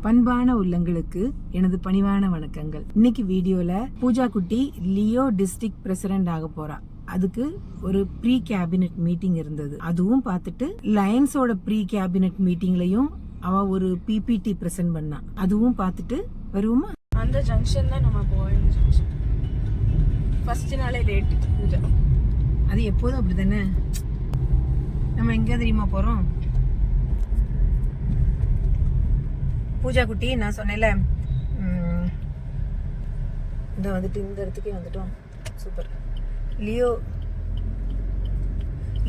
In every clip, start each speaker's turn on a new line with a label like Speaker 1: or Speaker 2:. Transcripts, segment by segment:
Speaker 1: பண்பான உள்ளங்களுக்கு எனது பணிவான வணக்கங்கள். இன்னைக்கு வீடியோல பூஜா குட்டி லியோ டிஸ்ட்ரிக்ட் பிரசிடென்ட் ஆக போறா. அதுக்கு ஒரு ப்ரீ கேபினெட் மீட்டிங் இருந்தது. அதுவும் பார்த்துட்டு லயன்ஸோட ப்ரீ கேபினெட் மீட்டிங்லயும் அவ ஒரு பிபிடி பிரசன்ட் பண்ணா. அதுவும் பார்த்துட்டு வருவோமா?
Speaker 2: அந்த ஜங்ஷன் தான் நம்ம போக வேண்டிய ஜங்ஷன். ஃபர்ஸ்ட் நாளே லேட் பூஜா.
Speaker 1: அது எப்போதும் அப்படிதானே. நம்ம எங்க தெரியுமா போறோம்? பூஜா குட்டி நான் சொன்னேன்ல, இந்த வந்துட்டு இந்த இடத்துக்கே வந்துட்டோம். சூப்பர்.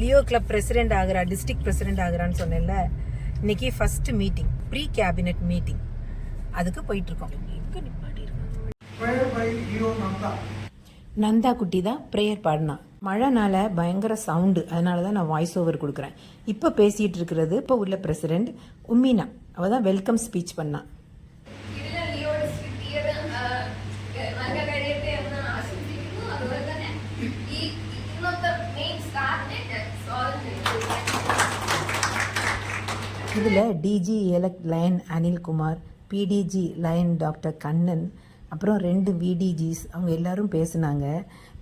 Speaker 1: லியோ கிளப் பிரசிடென்ட் ஆகிறா, டிஸ்ட்ரிக்ட் பிரசிடென்ட் ஆகிறான்னு சொன்னேன்ல. இன்னைக்கு first meeting, pre cabinet meeting. அதுக்கு போயிட்டு இருக்கோம். நந்தா குட்டி தான் ப்ரேயர் பாடினா. மழைனால பயங்கர சவுண்டு, அதனால தான் நான் வாய்ஸ் ஓவர் கொடுக்குறேன். இப்போ பேசிட்டு இருக்கிறது இப்போ உள்ள பிரசிடென்ட் உம்மினா. அவ தான் வெல்கம் ஸ்பீச் பண்ணா. இதில் DG elect lion Anilkumar, PDG lion doctor Kannan, அப்புறம் 2 விடிஜிஸ் அவங்க எல்லாரும் பேசுனாங்க.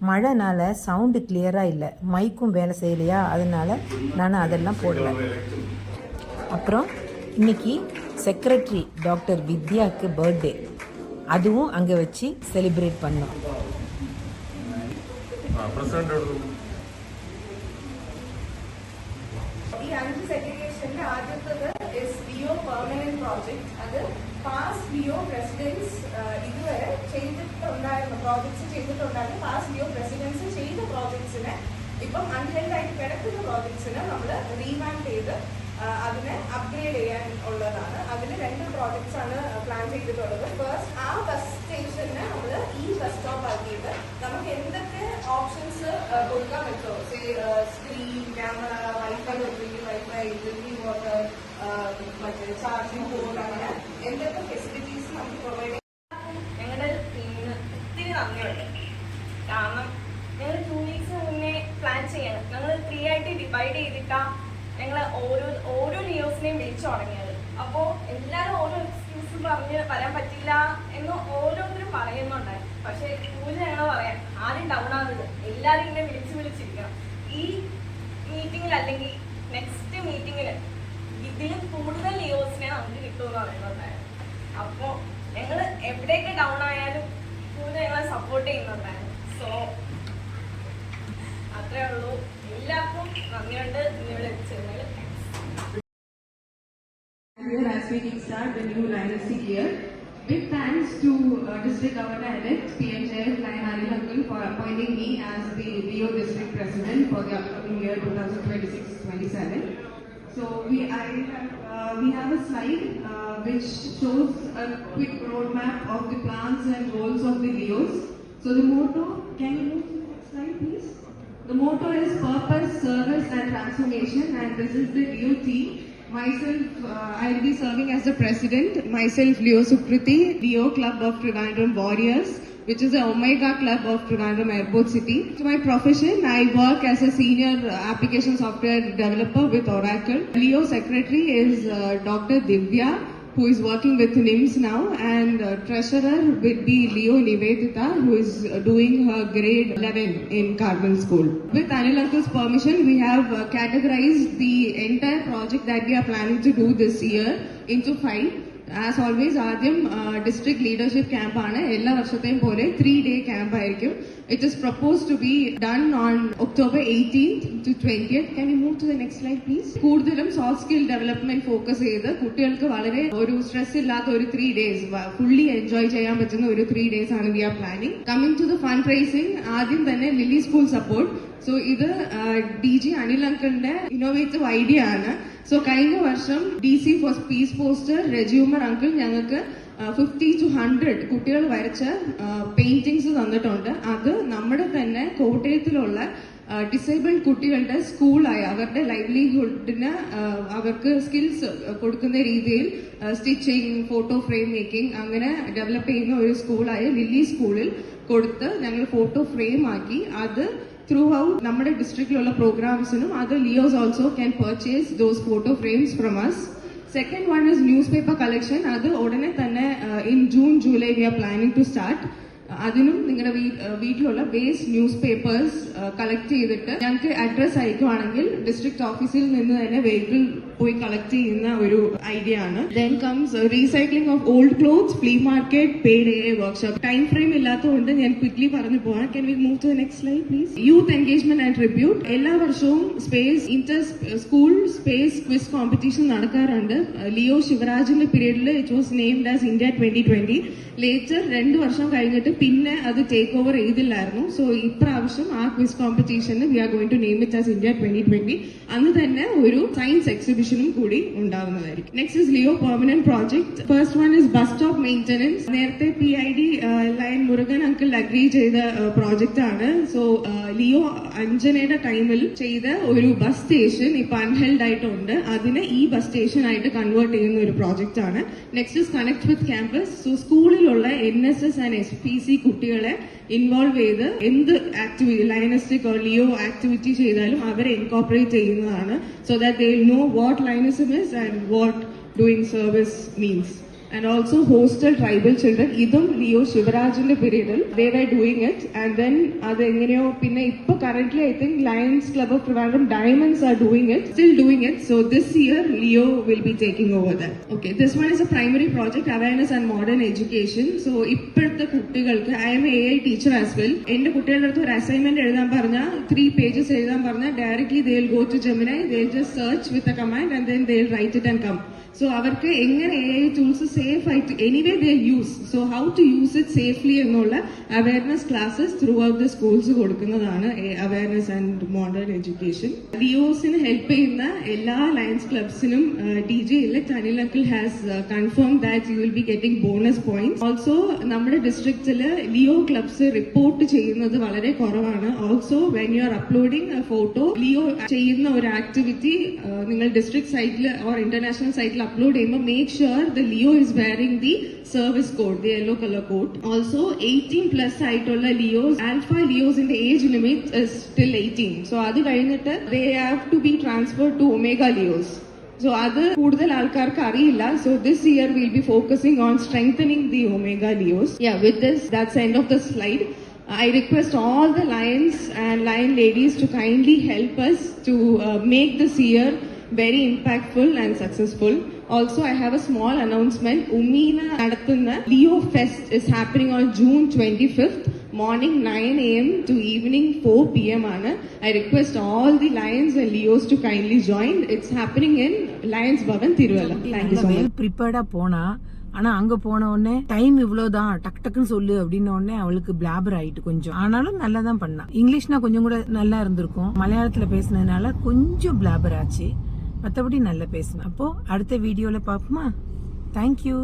Speaker 1: மழைனால சவுண்டு கிளியராக இல்லை, மைக்கும் வேலை செய்யலையா, அதனால நான் அதெல்லாம் போடலை. அப்புறம் இன்னைக்கு செக்ரட்டரி டாக்டர் வித்யாவுக்கு பர்த்டே, அதுவும் அங்கே வச்சு செலிப்ரேட் பண்ணோம்.
Speaker 2: ഈ 5 സെഗ്രിഗേഷന്റെ ആദ്യത്തേത് ലിയോ പെർമനന്റ് പ്രോജക്റ്റ്. അത് പാസ്റ്റ് ലിയോ പ്രസിഡൻസ് ഇതുവരെ ചെയ്തിട്ടുണ്ടായിരുന്ന പാസ്റ്റ് ലിയോ പ്രസിഡൻസ് ചെയ്ത പ്രോജക്ട്സിനെ ഇപ്പം അൺഹെൽഡായിട്ട് കിടക്കുന്ന പ്രോജക്ട്സിനെ നമ്മൾ റീവാമ്പ് ചെയ്ത് അതിനെ അപ്ഗ്രേഡ് ചെയ്യാൻ ഉള്ളതാണ്. അതിന് 2 പ്രോജക്ട്സ് ആണ് പ്ലാൻ ചെയ്തിട്ടുള്ളത്. ഫസ്റ്റ്, ആ ബസ് സ്റ്റേഷനെ നമ്മൾ ഈ ബസ് സ്റ്റോപ്പ് ആക്കിയിട്ട് നമുക്ക് എന്തൊക്കെ ഓപ്ഷൻസ് കൊടുക്കാൻ പറ്റുമോ, screen, camera, wifi, drinking water, മറ്റേ ചാർജിങ് ബോർഡ്, അങ്ങനെ എന്തൊക്കെ ഫെസിലിറ്റീസ് നമുക്ക് പ്രൊവൈഡ് ചെയ്യാം. ഞങ്ങളുടെ ടീമിന് ഒത്തിരി നന്ദിയുണ്ട്. കാരണം ഞങ്ങൾ 2 വീക്സ് മുന്നേ പ്ലാൻ ചെയ്യണം. ഞങ്ങൾ 3 ആയിട്ട് ഡിവൈഡ് ചെയ്തിട്ടാണ് ഞങ്ങൾ ഓരോ ലിയോസിനെയും വിളിച്ചു തുടങ്ങിയത്. അപ്പോൾ എല്ലാവരും ഓരോ എക്സ്ക്യൂസ് പറഞ്ഞ് വരാൻ പറ്റില്ല എന്ന് ഓരോരുത്തരും പറയുന്നുണ്ടായി. പക്ഷേ പൂജ ഞങ്ങൾ പറയാം, ആരും ഡൗൺ ആകുന്നത്, എല്ലാവരും ഇങ്ങനെ വിളിച്ചിരിക്കണം. ഈ മീറ്റിങ്ങിൽ അല്ലെങ്കിൽ നെക്സ്റ്റ് മീറ്റിങ്ങിൽ ഇതിലും കൂടുതൽ ലിയോസിനെ നമുക്ക് കിട്ടുമെന്ന് പറയുന്നുണ്ടായിരുന്നു. അപ്പോൾ ഞങ്ങൾ എവിടെയൊക്കെ ഡൗൺ ആയാലും പൂജ ഞങ്ങളെ സപ്പോർട്ട് ചെയ്യുന്നുണ്ടായിരുന്നു. സോ അത്രേ ഉള്ളൂ. എല്ലാവർക്കും നന്ദിയുണ്ട് ഇവിടെ എത്തിച്ചേർന്നതിൽ.
Speaker 3: As we kickstart the new dynastic year, big thanks to District Governor-elect PMJF Lion Anil Uncle for appointing me as the Rio District President for the upcoming year 2026-27. So we have a slide which shows a quick roadmap of the plans and goals of the Leos. So the motto, can you move to the next slide please? The motto is purpose, service and transformation, and this is the Leo team. Myself, I will be serving as the president. Myself, Leo Sukriti, Leo Club of Trivandrum Warriors, which is the Omega Club of Trivandrum Airport City. To my profession, I work as a senior application software developer with Oracle. Leo secretary is Dr. Divya, who is working with NIMS now, and treasurer will be Leo Nivedita, who is doing her grade 11 in Carbon School. With Anil Uncle's permission, we have categorized the entire project that we are planning to do this year into 5. As always, ആദ്യം district leadership camp ആണ്. എല്ലാ വർഷത്തെയും പോലെ 3-day camp ആയിരിക്കും. It is proposed to be done on October 18th to 20th. Can you move to the next slide please? കൂടുതലും soft skill development focus ചെയ്ത് കുട്ടികൾക്ക് വളരെ ഒരു സ്ട്രെസ് ഇല്ലാത്ത ഒരു 3 days ഫുള്ളി എൻജോയ് ചെയ്യാൻ പറ്റുന്ന ഒരു 3 days ആണ് we are planning. Coming to the fund raising, ആദ്യം തന്നെ ലില്ലി സ്കൂൾ സപ്പോർട്ട്. സോ ഇത് DG അനിൽ അങ്കിളിന്റെ ഇന്നോവേറ്റീവ് ഐഡിയ ആണ്. സോ കഴിഞ്ഞ വർഷം DC ഫോർ പീസ് പോസ്റ്റർ റെജ്യൂമർ അങ്കിൾ ഞങ്ങൾക്ക് 50 to 100 കുട്ടികൾ വരച്ച പെയിന്റിങ്സ് തന്നിട്ടുണ്ട്. അത് നമ്മുടെ തന്നെ കോട്ടയത്തിലുള്ള ഡിസേബിൾഡ് കുട്ടികളുടെ സ്കൂളായ അവരുടെ ലൈവ്ലിഹുഡിന് അവർക്ക് സ്കിൽസ് കൊടുക്കുന്ന രീതിയിൽ സ്റ്റിച്ചിങ്, ഫോട്ടോ ഫ്രെയിം മേക്കിംഗ് അങ്ങനെ ഡെവലപ്പ് ചെയ്യുന്ന ഒരു സ്കൂളായ ലില്ലി സ്കൂളിൽ കൊടുത്ത് ഞങ്ങൾ ഫോട്ടോ ഫ്രെയിം ആക്കി അത് throughout നമ്മുടെ ഡിസ്ട്രിക്റ്റിലുള്ള പ്രോഗ്രാംസിനും അത് Leos also can purchase those photo frames from us. Second one is newspaper collection. അത് ഉടനെ തന്നെ in June, July we are planning to start. അതിനും നിങ്ങളുടെ വീട്ടിലുള്ള വേസ്റ്റ് ന്യൂസ് പേപ്പേഴ്സ് കളക്ട് ചെയ്തിട്ട് ഞങ്ങൾക്ക് അഡ്രസ് അയക്കുവാണെങ്കിൽ ഡിസ്ട്രിക്ട് ഓഫീസിൽ നിന്ന് തന്നെ വെഹിക്കിൾ പോയി കളക്ട് ചെയ്യുന്ന ഒരു ഐഡിയ ആണ്. Then comes recycling of old clothes, flea market, paid a workshop. Time frame ഇല്ലാത്തതുകൊണ്ട് ഞാൻ ക്വിക്ലി പറഞ്ഞു പോവാം. Can we move to the next slide please? Youth engagement and tribute. എല്ലാ വർഷവും space inter school space quiz competition നടക്കാറുണ്ട്. Leo ശിവരാജിന്റെ പീരീഡിൽ it was named as India 2020. Later 2 വർഷം കഴിഞ്ഞിട്ട് പിന്നെ അത് ടേക്ക് ഓവർ ചെയ്തില്ലായിരുന്നു. സോ ഇപ്രാവശ്യം ആ ക്വിസ് കോമ്പറ്റീഷന് we are going to name it as India 2020. അന്ന് തന്നെ ഒരു സയൻസ് എക്സിബിഷനും കൂടി ഉണ്ടാവുന്നതായിരിക്കും. Next is Leo permanent project. First one is bus stop maintenance. നേരത്തെ PID line Murugan uncle agree ചെയ്ത പ്രോജക്റ്റ് ആണ്. സോ ലിയോ അഞ്ജനയുടെ ടൈമിൽ ചെയ്ത ഒരു ബസ് സ്റ്റേഷൻ ഇപ്പൊ അൺഹെൽഡ് ആയിട്ടുണ്ട്. അതിനെ ഈ ബസ് സ്റ്റേഷൻ ആയിട്ട് കൺവേർട്ട് ചെയ്യുന്ന ഒരു പ്രോജക്റ്റ് ആണ്. Next is connect with campus. So സ്കൂളിലുള്ള NSS ആൻഡ് SPC കുട്ടികളെ ഇൻവോൾവ് ചെയ്ത് എന്ത് activity lionistic or Leo activity ചെയ്താലും അവരെ ഇൻകോപ്പറേറ്റ് ചെയ്യുന്നതാണ്. So that they know what lionism is and what doing service means. And also hostel tribal children. ഇതും Leo ശിവരാജിന്റെ പീരീഡിൽ they were doing it. And then അത് എങ്ങനെയോ പിന്നെ ഇപ്പൊ currently I think Lions Club of Trivandrum Diamonds are doing it, still doing it. So this year Leo will be taking over that. Okay, this one is a primary project, awareness and modern education. So ഇപ്പോഴത്തെ കുട്ടികൾക്ക് I am a AI teacher as well. എന്റെ കുട്ടികളുടെ അടുത്ത് ഒരു assignment എഴുതാൻ പറഞ്ഞാൽ 3 pages എഴുതാൻ പറഞ്ഞാൽ directly they will go to Gemini, they will just search with a command and then they will write it and come. So അവർക്ക് എങ്ങനെ AI ടൂൾസ് സേഫ് ആയിട്ട് anyway they use, so how to use it safely എന്നുള്ള awareness classes throughout the schools കൊടുക്കുന്നതാണ് awareness and modern education. ലിയോസിന് help ചെയ്യുന്ന എല്ലാ lions ക്ലബ്സിനും DJ elect Anil uncle has confirm that you will be getting bonus points. Also നമ്മുടെ ഡിസ്ട്രിക്റ്റില് Leo clubs report ചെയ്യുന്നത് വളരെ കുറവാണ്. Also when you are uploading a photo Leo ചെയ്യുന്ന ഒരു ആക്ടിവിറ്റി നിങ്ങൾ ഡിസ്ട്രിക്ട് സൈറ്റിൽ ഓർ ഇന്റർനാഷണൽ സൈറ്റിൽ upload ചെയ്യുമ്പോൾ make sure the Leo is wearing the service code, the yellow color code. Also 18+ ആയിട്ടുള്ള Leos, alpha Leos in the age limit is till 18. So അത് കഴിഞ്ഞിട്ട് they have to be transferred to Omega Leos. So അത് കൂടുതൽ ആൾക്കാർക്ക് അറിയില്ല. So this year we'll be focusing on strengthening the Omega Leos. Yeah, with this, that's the end of the slide. I request all the lions and lion ladies to kindly help us to make this year very impactful and successful. Also, I have a small announcement. Umeena nadathunna Leo Fest is happening on June 25th, morning 9 a.m. to evening 4 p.m. Ana. I request all the lions and Leos to kindly join. It's happening in Lions Bhavan, Tiruvalla. Thank you so much.
Speaker 1: ப்ரிப்பேர்டா போனா, ஆனா அங்க போன உடனே time இவ்வளவுதான் டக்கு டக்குன்னு சொல்லு அப்படின்னு உடனே அவளுக்கு பிளாபர் ஆயிட்டு கொஞ்சம். ஆனாலும் நல்லா தான் பண்ணா. இங்கிலீஷ்னா கொஞ்சம் கூட நல்லா இருந்திருக்கும். மலையாளத்துல பேசினதுனால கொஞ்சம் பிளாபர் ஆச்சு. மற்றபடி நல்லா பேசணும். அப்போ அடுத்த வீடியோல பார்ப்போமா? தேங்க்யூ.